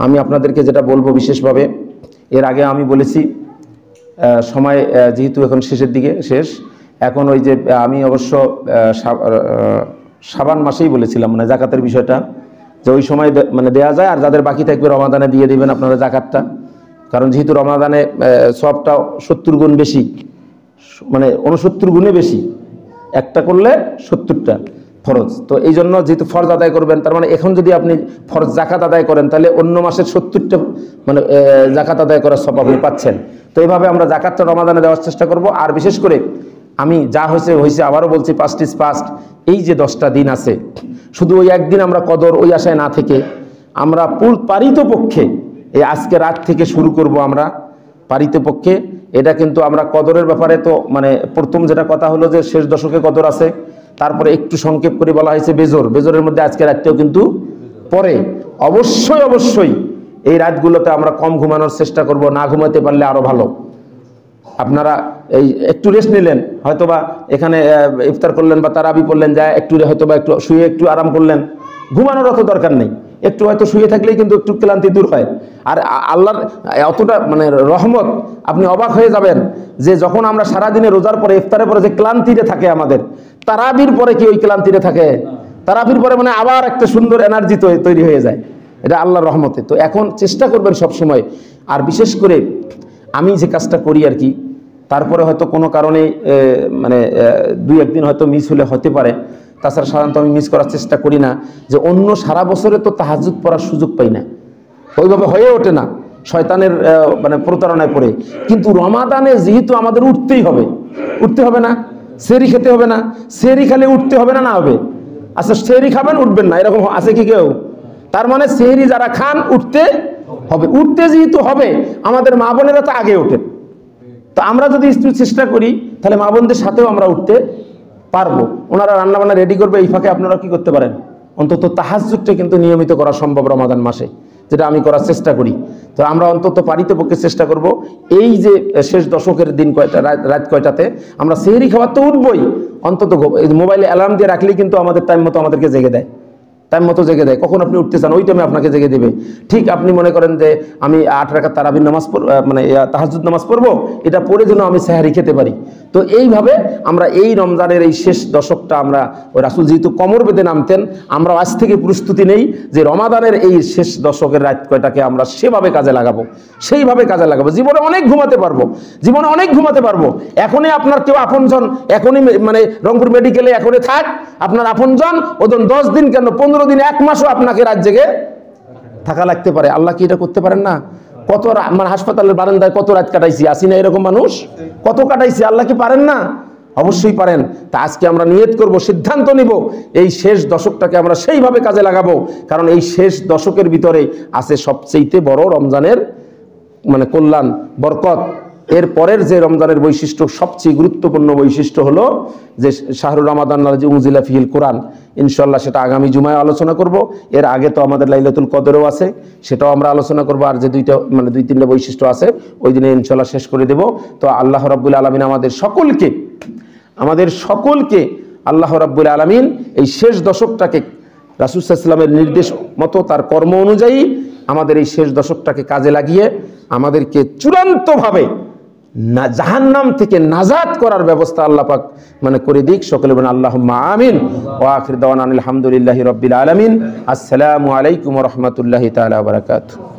আমি আপনাদেরকে যেটা বলবো বিশেষভাবে, এর আগে আমি বলেছি সময় যেহেতু এখন শেষের দিকে শেষ, এখন ওই যে আমি অবশ্য শাবান মাসেই বলেছিলাম মানে জাকাতের বিষয়টা, যে ওই সময় মানে দেয়া যায়, আর যাদের বাকি থাকবে রমাদানে দিয়ে দিবেন আপনারা জাকাতটা। কারণ যেহেতু রমাদানে সবটা 70 গুণ বেশি, মানে 69 গুণে বেশি, একটা করলে 70টা ফরজ। তো এই জন্য যেহেতু ফরজ আদায় করবেন, তার মানে এখন যদি আপনি ফরজ জাকাত আদায় করেন তাহলে অন্য মাসের 70টা মানে জাকাত আদায় করার সব আপনি পাচ্ছেন। তো এইভাবে আমরা জাকাতটা রমাদানে দেওয়ার চেষ্টা করব। আর বিশেষ করে আমি যা হয়েছে হয়েছে, আবারও বলছি, পাস্ট ইজ পাস্ট। এই যে 10টা দিন আছে, শুধু ওই একদিন আমরা কদর ওই আশায় না থেকে আমরা পারিতপক্ষে এই আজকে রাত থেকে শুরু করব আমরা পারিতপক্ষে। এটা কিন্তু আমরা কদরের ব্যাপারে তো মানে প্রথম যেটা কথা হলো যে শেষ দশকে কদর আছে, তারপরে একটু সংক্ষেপ করে বলা হয়েছে বেজরের মধ্যে আজকে রাতটাও কিন্তু পরে। অবশ্যই অবশ্যই এই রাতগুলোতে আমরা কম ঘুমানোর চেষ্টা করব, না ঘুমাতে পারলে আরো ভালো। আপনারা এই একটু রেস্ট নিলেন, হয়তোবা এখানে ইফতার করলেন বা তারাবি পড়লেন, যায় একটু হয়তোবা একটু শুয়ে একটু আরাম করলেন, ঘুমানোর অত দরকার নেই, একটু হয়তো শুয়ে থাকলেই কিন্তু একটু ক্লান্তি দূর হয়। আর আল্লাহর অতটা মানে রহমত, আপনি অবাক হয়ে যাবেন যে যখন আমরা সারাদিনে রোজার পরে ইফতারের পরে যে ক্লান্তিতে থাকে আমাদের, তারাবির পরে কি ওই ক্লান্তিতে থাকে? তারাবির পরে মানে আবার একটা সুন্দর এনার্জি তৈরি হয়ে যায়। এটা আল্লাহর রহমতে। তো এখন চেষ্টা করবেন সব সময়। আর বিশেষ করে আমি যে কাজটা করি আর কি, তারপরে হয়তো কোনো কারণে মানে 2-1 দিন হয়তো মিস হলে হতে পারে, তাছাড়া সাধারণত আমি মিস করার চেষ্টা করি না। যে অন্য সারা বছরে তো তাহাজ্জুদ পড়ার সুযোগ পাই না, ওইভাবে হয়ে ওঠে না, শয়তানের মানে প্রতারণায় পড়ে। কিন্তু রমাদানে যেহেতু আমাদের উঠতেই হবে, উঠতে হবে না? সেহরি খেতে হবে না? সেহরি খেলে উঠতে হবে না? না হবে? আচ্ছা, সেহরি খাবেন উঠবেন না, এরকম আছে কি কেউ? তার মানে সেহরি যারা খান উঠতে হবে। উঠতে যেহেতু হবে, আমাদের মা বোনেরা তো আগে ওঠেন। তো আমরা যদি একটু চেষ্টা করি তাহলে মা বোনদের সাথেও আমরা উঠতে পারবো। ওনারা রান্নাবান্না রেডি করবে, এই ফাঁকে আপনারা কি করতে পারেন, অন্তত তাহাজ্জুদটা কিন্তু নিয়মিত করা সম্ভব রমাদান মাসে, যেটা আমি করার চেষ্টা করি। তো আমরা অন্তত পারিতপক্ষে চেষ্টা করব এই যে শেষ দশকের দিন কয়টা, রাত কয়টাতে আমরা সেহরি খাবার তো উঠবই, অন্তত মোবাইলে অ্যালার্ম দিয়ে রাখলেই কিন্তু আমাদের টাইম মতো আমাদেরকে জেগে দেয়, টাইম মতো জেগে দেয়। কখন আপনি উঠতে চান ওই টাইমে আপনাকে জেগে দেবে। ঠিক আপনি মনে করেন যে আমি 8 রাকাত তারাবির নামাজ মানে তাহাজ্জুদ নামাজ পড়বো, এটা পড়ে যেন আমি সেহরি খেতে পারি। তো এইভাবে আমরা এই রমজানের এই শেষ দশকটা আমরা ওই রাসূল যেহেতু কোমর বেঁধে নামতেন, আমরা আজ থেকে প্রস্তুতি নেই যে রমাদানের এই শেষ দশকের রাত কয়টাকে আমরা সেভাবে কাজে লাগাবো, সেইভাবে কাজে লাগাবো। জীবনে অনেক ঘুমাতে পারবো, জীবনে অনেক ঘুমাতে পারবো। এখনই আপনার কেউ আপনজন, এখনই মানে রংপুর মেডিকেলে এখনই থাক আপনার আপনজন, ওজন 10 দিন কেন 15 দিন, 1 মাসও আপনাকে রাত জেগে থাকা লাগতে পারে। আল্লাহ কি এটা করতে পারেন না? কত মানে হাসপাতালের বারান্দায় কত রাত কাটাইছি, আসি না এরকম মানুষ? কত কাটাইছি, আল্লাহ কি পারেন না? অবশ্যই পারেন। তা আজকে আমরা নিয়ত করব, সিদ্ধান্ত নিব এই শেষ দশকটাকে আমরা সেইভাবে কাজে লাগাবো, কারণ এই শেষ দশকের ভিতরে আছে সবচেয়ে বড় রমজানের মানে কল্যাণ, বরকত। এর পরের যে রমজানের বৈশিষ্ট্য, সবচেয়ে গুরুত্বপূর্ণ বৈশিষ্ট্য হলো যে শাহরুর রমাদান যে উনজিলা ফিহিল কোরআন, ইনশাল্লাহ সেটা আগামী জুমায় আলোচনা করব। এর আগে তো আমাদের লাইলাতুল কদরও আছে, সেটাও আমরা আলোচনা করব। আর যে 2-3টা বৈশিষ্ট্য আছে ওই দিনে ইনশাল্লাহ শেষ করে দেব। তো আল্লাহ রাব্বুল আলামিন আমাদের সকলকে আল্লাহ রাব্বুল আলামিন এই শেষ দশকটাকে রাসূল সাল্লাল্লাহু আলাইহি ওয়াসাল্লামের নির্দেশ মতো তার কর্ম অনুযায়ী আমাদের এই শেষ দশকটাকে কাজে লাগিয়ে আমাদেরকে চূড়ান্তভাবে জাহান্নাম থেকে নাজাত করার ব্যবস্থা আল্লাহ পাক মানে করে দিক। সকলে বলেন আল্লাহুম্মা আমিন। ওয়া আখির দাওয়ানা আলহামদুলিল্লাহি রাব্বিল আলামিন। আসসালামু আলাইকুম ওয়া রাহমাতুল্লাহি তাআলা ওয়া বারাকাতুহু।